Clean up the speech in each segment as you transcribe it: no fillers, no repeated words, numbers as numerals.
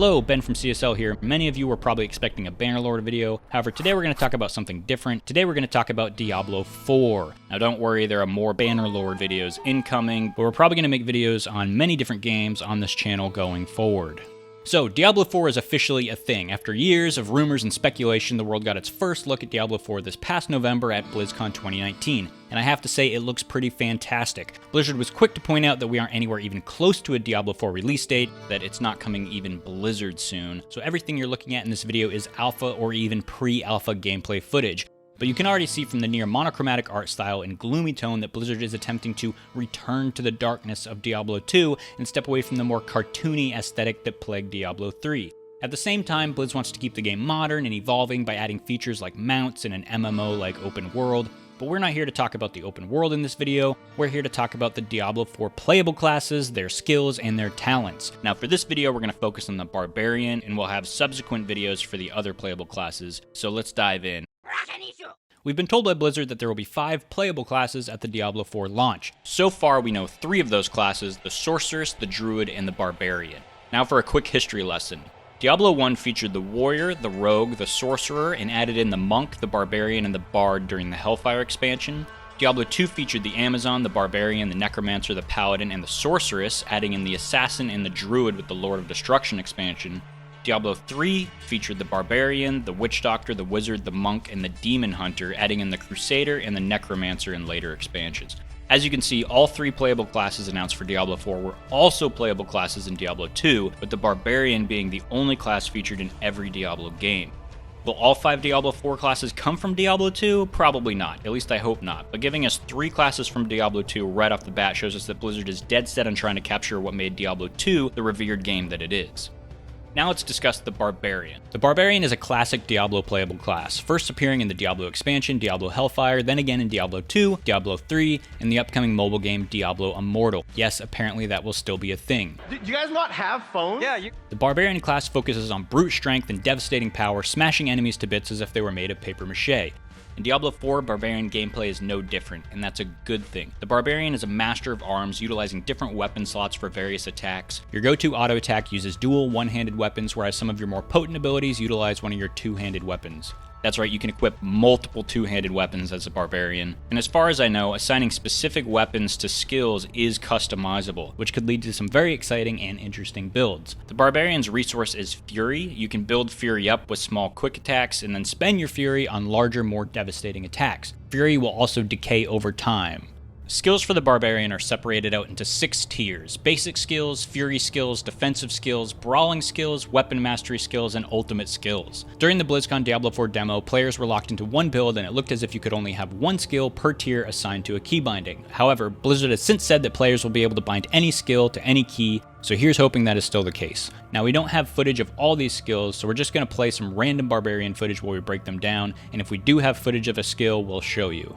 Hello, Ben from CSL here. Many of you were probably expecting a Bannerlord video. However, today we're going to talk about something different. Today we're going to talk about Diablo 4. Now don't worry, there are more Bannerlord videos incoming, but we're probably going to make videos on many different games on this channel going forward. So, Diablo 4 is officially a thing. After years of rumors and speculation, the world got its first look at Diablo 4 this past November at BlizzCon 2019. And I have to say, it looks pretty fantastic. Blizzard was quick to point out that we aren't anywhere even close to a Diablo 4 release date, that it's not coming even Blizzard soon. So everything you're looking at in this video is alpha or even pre-alpha gameplay footage. But you can already see from the near monochromatic art style and gloomy tone that Blizzard is attempting to return to the darkness of Diablo 2 and step away from the more cartoony aesthetic that plagued Diablo 3. At the same time, Blizz wants to keep the game modern and evolving by adding features like mounts and an MMO like open world. But we're not here to talk about the open world in this video, we're here to talk about the Diablo 4 playable classes, their skills, and their talents. Now for this video, we're going to focus on the Barbarian, and we'll have subsequent videos for the other playable classes, so let's dive in. We've been told by Blizzard that there will be 5 playable classes at the Diablo 4 launch. So far, we know 3 of those classes, the Sorceress, the Druid, and the Barbarian. Now for a quick history lesson. Diablo 1 featured the Warrior, the Rogue, the Sorcerer, and added in the Monk, the Barbarian, and the Bard during the Hellfire expansion. Diablo 2 featured the Amazon, the Barbarian, the Necromancer, the Paladin, and the Sorceress, adding in the Assassin and the Druid with the Lord of Destruction expansion. Diablo 3 featured the Barbarian, the Witch Doctor, the Wizard, the Monk, and the Demon Hunter, adding in the Crusader and the Necromancer in later expansions. As you can see, all 3 playable classes announced for Diablo 4 were also playable classes in Diablo 2, with the Barbarian being the only class featured in every Diablo game. Will all 5 Diablo 4 classes come from Diablo 2? Probably not, at least I hope not, but giving us 3 classes from Diablo 2 right off the bat shows us that Blizzard is dead set on trying to capture what made Diablo 2 the revered game that it is. Now let's discuss the Barbarian. The Barbarian is a classic Diablo playable class, first appearing in the Diablo expansion, Diablo Hellfire, then again in Diablo 2, Diablo 3, and the upcoming mobile game Diablo Immortal. Yes, apparently that will still be a thing. Do you guys not have phones? Yeah, The Barbarian class focuses on brute strength and devastating power, smashing enemies to bits as if they were made of paper mache. In Diablo 4, Barbarian gameplay is no different, and that's a good thing. The Barbarian is a master of arms, utilizing different weapon slots for various attacks. Your go-to auto attack uses dual one-handed weapons, whereas some of your more potent abilities utilize one of your two-handed weapons. That's right, you can equip multiple two-handed weapons as a Barbarian. And as far as I know, assigning specific weapons to skills is customizable, which could lead to some very exciting and interesting builds. The Barbarian's resource is Fury. You can build Fury up with small quick attacks and then spend your Fury on larger, more devastating attacks. Fury will also decay over time. Skills for the Barbarian are separated out into 6 tiers: basic skills, fury skills, defensive skills, brawling skills, weapon mastery skills, and ultimate skills. During the BlizzCon Diablo 4 demo, players were locked into one build and it looked as if you could only have one skill per tier assigned to a key binding. However, Blizzard has since said that players will be able to bind any skill to any key, so here's hoping that is still the case. Now we don't have footage of all these skills, so we're just going to play some random Barbarian footage while we break them down, and if we do have footage of a skill, we'll show you.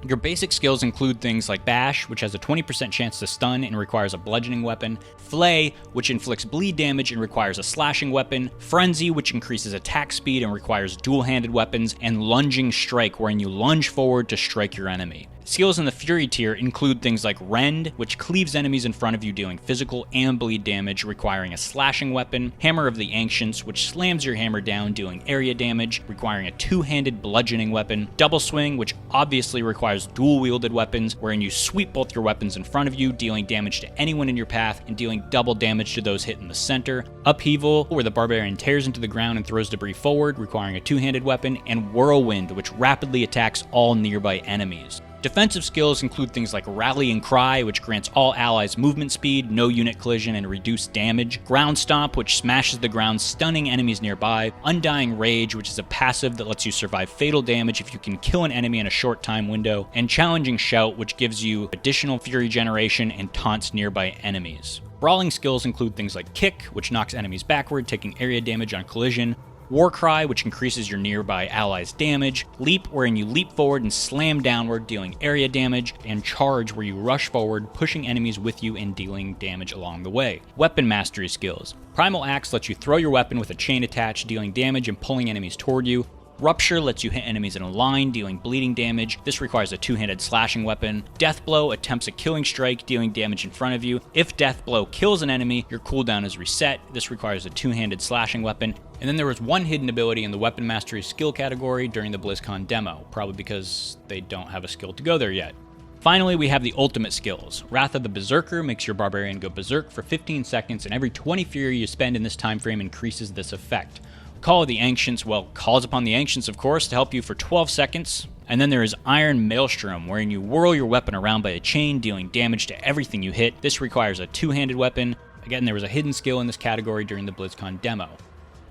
Your basic skills include things like Bash, which has a 20% chance to stun and requires a bludgeoning weapon, Flay, which inflicts bleed damage and requires a slashing weapon, Frenzy, which increases attack speed and requires dual-handed weapons, and Lunging Strike, wherein you lunge forward to strike your enemy. Skills in the Fury tier include things like Rend, which cleaves enemies in front of you dealing physical and bleed damage, requiring a slashing weapon, Hammer of the Ancients, which slams your hammer down dealing area damage, requiring a two-handed bludgeoning weapon, Double Swing, which obviously requires dual-wielded weapons, wherein you sweep both your weapons in front of you, dealing damage to anyone in your path and dealing double damage to those hit in the center, Upheaval, where the Barbarian tears into the ground and throws debris forward, requiring a two-handed weapon, and Whirlwind, which rapidly attacks all nearby enemies. Defensive skills include things like Rallying Cry, which grants all allies movement speed, no unit collision, and reduced damage, Ground Stomp, which smashes the ground, stunning enemies nearby, Undying Rage, which is a passive that lets you survive fatal damage if you can kill an enemy in a short time window, and Challenging Shout, which gives you additional fury generation and taunts nearby enemies. Brawling skills include things like Kick, which knocks enemies backward, taking area damage on collision, Warcry, which increases your nearby allies' damage, Leap, wherein you leap forward and slam downward, dealing area damage, and Charge, where you rush forward, pushing enemies with you and dealing damage along the way. Weapon mastery skills. Primal Axe lets you throw your weapon with a chain attached, dealing damage and pulling enemies toward you. Rupture lets you hit enemies in a line, dealing bleeding damage. This requires a two-handed slashing weapon. Death Blow attempts a killing strike, dealing damage in front of you. If Death Blow kills an enemy, your cooldown is reset. This requires a two-handed slashing weapon. And then there was one hidden ability in the Weapon Mastery skill category during the BlizzCon demo, probably because they don't have a skill to go there yet. Finally, we have the ultimate skills. Wrath of the Berserker makes your Barbarian go berserk for 15 seconds, and every 20 fury you spend in this time frame increases this effect. Call of the Ancients, well, calls upon the Ancients, of course, to help you for 12 seconds. And then there is Iron Maelstrom, wherein you whirl your weapon around by a chain, dealing damage to everything you hit. This requires a two-handed weapon. Again, there was a hidden skill in this category during the BlizzCon demo.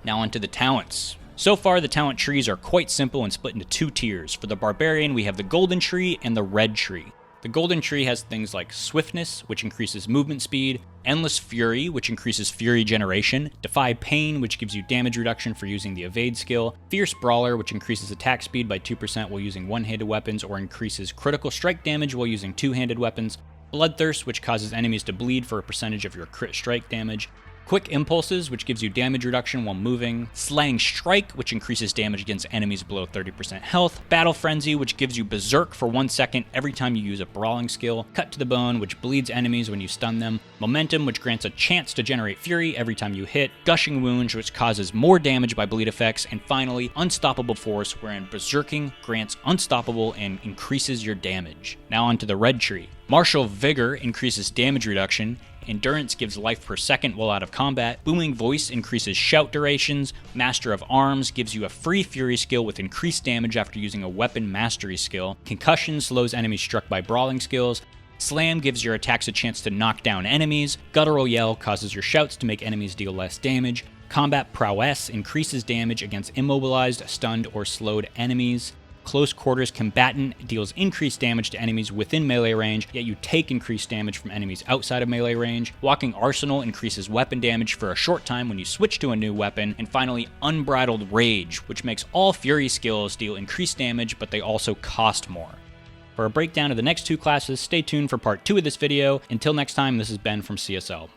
Now onto the talents. So far, the talent trees are quite simple and split into two tiers. For the Barbarian, we have the Golden Tree and the Red Tree. The Golden Tree has things like Swiftness, which increases movement speed, Endless Fury, which increases fury generation, Defy Pain, which gives you damage reduction for using the Evade skill, Fierce Brawler, which increases attack speed by 2% while using one-handed weapons or increases critical strike damage while using two-handed weapons, Bloodthirst, which causes enemies to bleed for a percentage of your crit strike damage, Quick Impulses, which gives you damage reduction while moving, Slaying Strike, which increases damage against enemies below 30% health, Battle Frenzy, which gives you Berserk for 1 second every time you use a brawling skill, Cut to the Bone, which bleeds enemies when you stun them, Momentum, which grants a chance to generate fury every time you hit, Gushing Wounds, which causes more damage by bleed effects, and finally, Unstoppable Force, wherein Berserking grants unstoppable and increases your damage. Now onto the Red Tree. Martial Vigor increases damage reduction, Endurance gives life per second while out of combat, Booming Voice increases shout durations, Master of Arms gives you a free fury skill with increased damage after using a weapon mastery skill, Concussion slows enemies struck by brawling skills, Slam gives your attacks a chance to knock down enemies, Guttural Yell causes your shouts to make enemies deal less damage, Combat Prowess increases damage against immobilized, stunned, or slowed enemies, Close Quarters Combatant deals increased damage to enemies within melee range, yet you take increased damage from enemies outside of melee range. Walking Arsenal increases weapon damage for a short time when you switch to a new weapon. And finally, Unbridled Rage, which makes all Fury skills deal increased damage, but they also cost more. For a breakdown of the next two classes, stay tuned for part 2 of this video. Until next time, this is Ben from CSL.